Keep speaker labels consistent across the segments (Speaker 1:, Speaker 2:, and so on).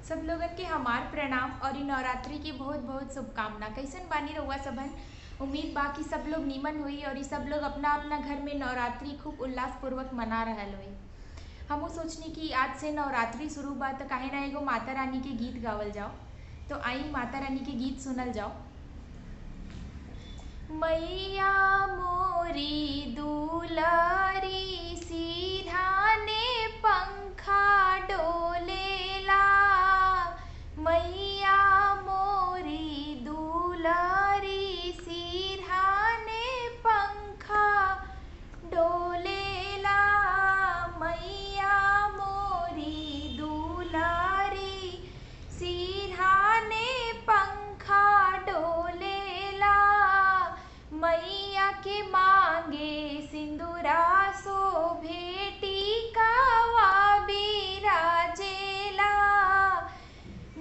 Speaker 1: सब लोगन के हमार प्रणाम और इ नवरात्रि की बहुत बहुत शुभकामना। कैसन बानी रउआ सबन। उम्मीद बा कि सब लोग नीमन हुई और इ सब लोग अपना अपना घर में नवरात्रि खूब उल्लास पूर्वक मना रहल हुई। हमहू सोचनी कि आज से नवरात्रि शुरू बा तो काहे ना एगो माता रानी के गीत गावल जाओ। तो आई माता रानी के गीत सुनल जाओ। मैया मोरी दुलारी सिरहाने पंखा डोलेला। मैया मोरी दुलारी सिरहाने पंखा डोलेला। मैया मोरी दुलारी सिरहाने पंखा डोलेला। मैया के मांगे सिंदूरा शोभे टीकावा बिराजेला।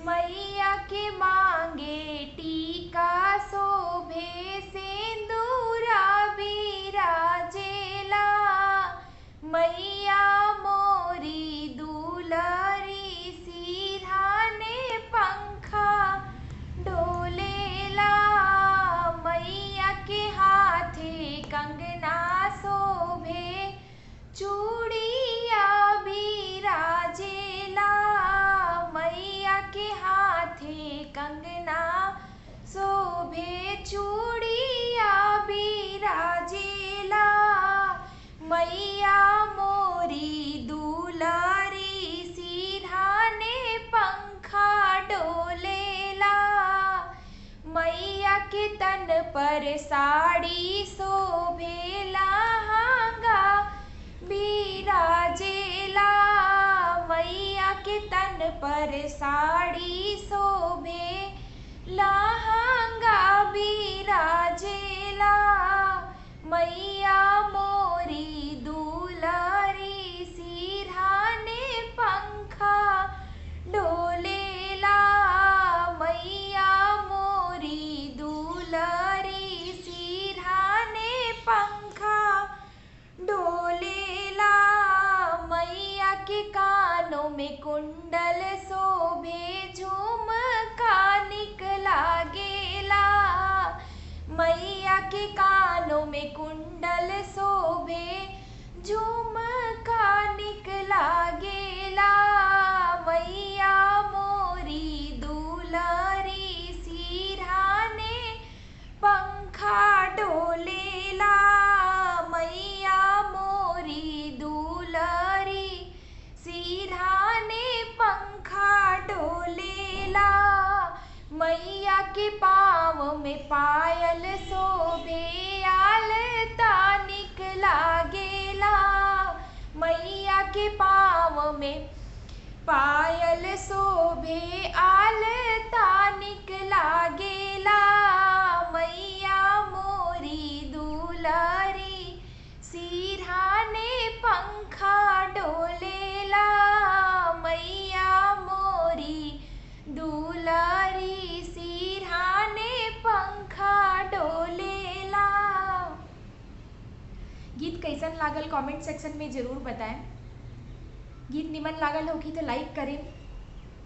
Speaker 1: मैया के मांगे टीका शोभे सिंदूरा बिराजेला। मैया मोरी दुलारी सिरहाने पंखा डोलेला। मैया के हाथे कंगना शोभे चूड़िया बिराजेला। मैया के हाथे कंगना शोभे चूड़िया बिराजेला। मैया मोरी दुलारी सिरहाने पंखा डोलेला। मैया के तन पर साड़ी शोभे लहंगा बिराजेला। मैया के तन पर साड़ी शोभे लहंगा बिराजेला। मैया मोरी दुलारी सिरहाने पंखा डोलेला। मैया मोरी दुलारी सिरहाने पंखा डोलेला। मैया के कानों में कुंडल शोभे झुमका निकला गेला। मैया के कानों में कुंडल शोभे झुमका निकला गेला। मैया मोरी दुलारी सिरहाने पंखा डोलेला। मैया मोरी दुलारी सिरहाने पंखा डोलेला। मैया के पाँव में पायल शोभे आलता निकला गेला। मैया के पाँव में पायल शोभे आलता निकला गेला। मैया मोरी दुलारी सिरहाने पंखा डोलेला। मैया मोरी दुलारी सिरहाने पंखा डोलेला। गीत कैसन लागल कमेंट सेक्शन में ज़रूर बताएं। गीत निमन लागल होगी तो लाइक करें,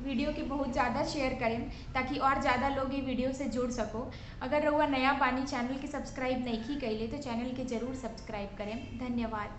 Speaker 1: वीडियो के बहुत ज़्यादा शेयर करें ताकि और ज़्यादा लोग ये वीडियो से जुड़ सको। अगर रउआ नया बानी चैनल के सब्सक्राइब नहीं की कैले तो चैनल के ज़रूर सब्सक्राइब करें। धन्यवाद।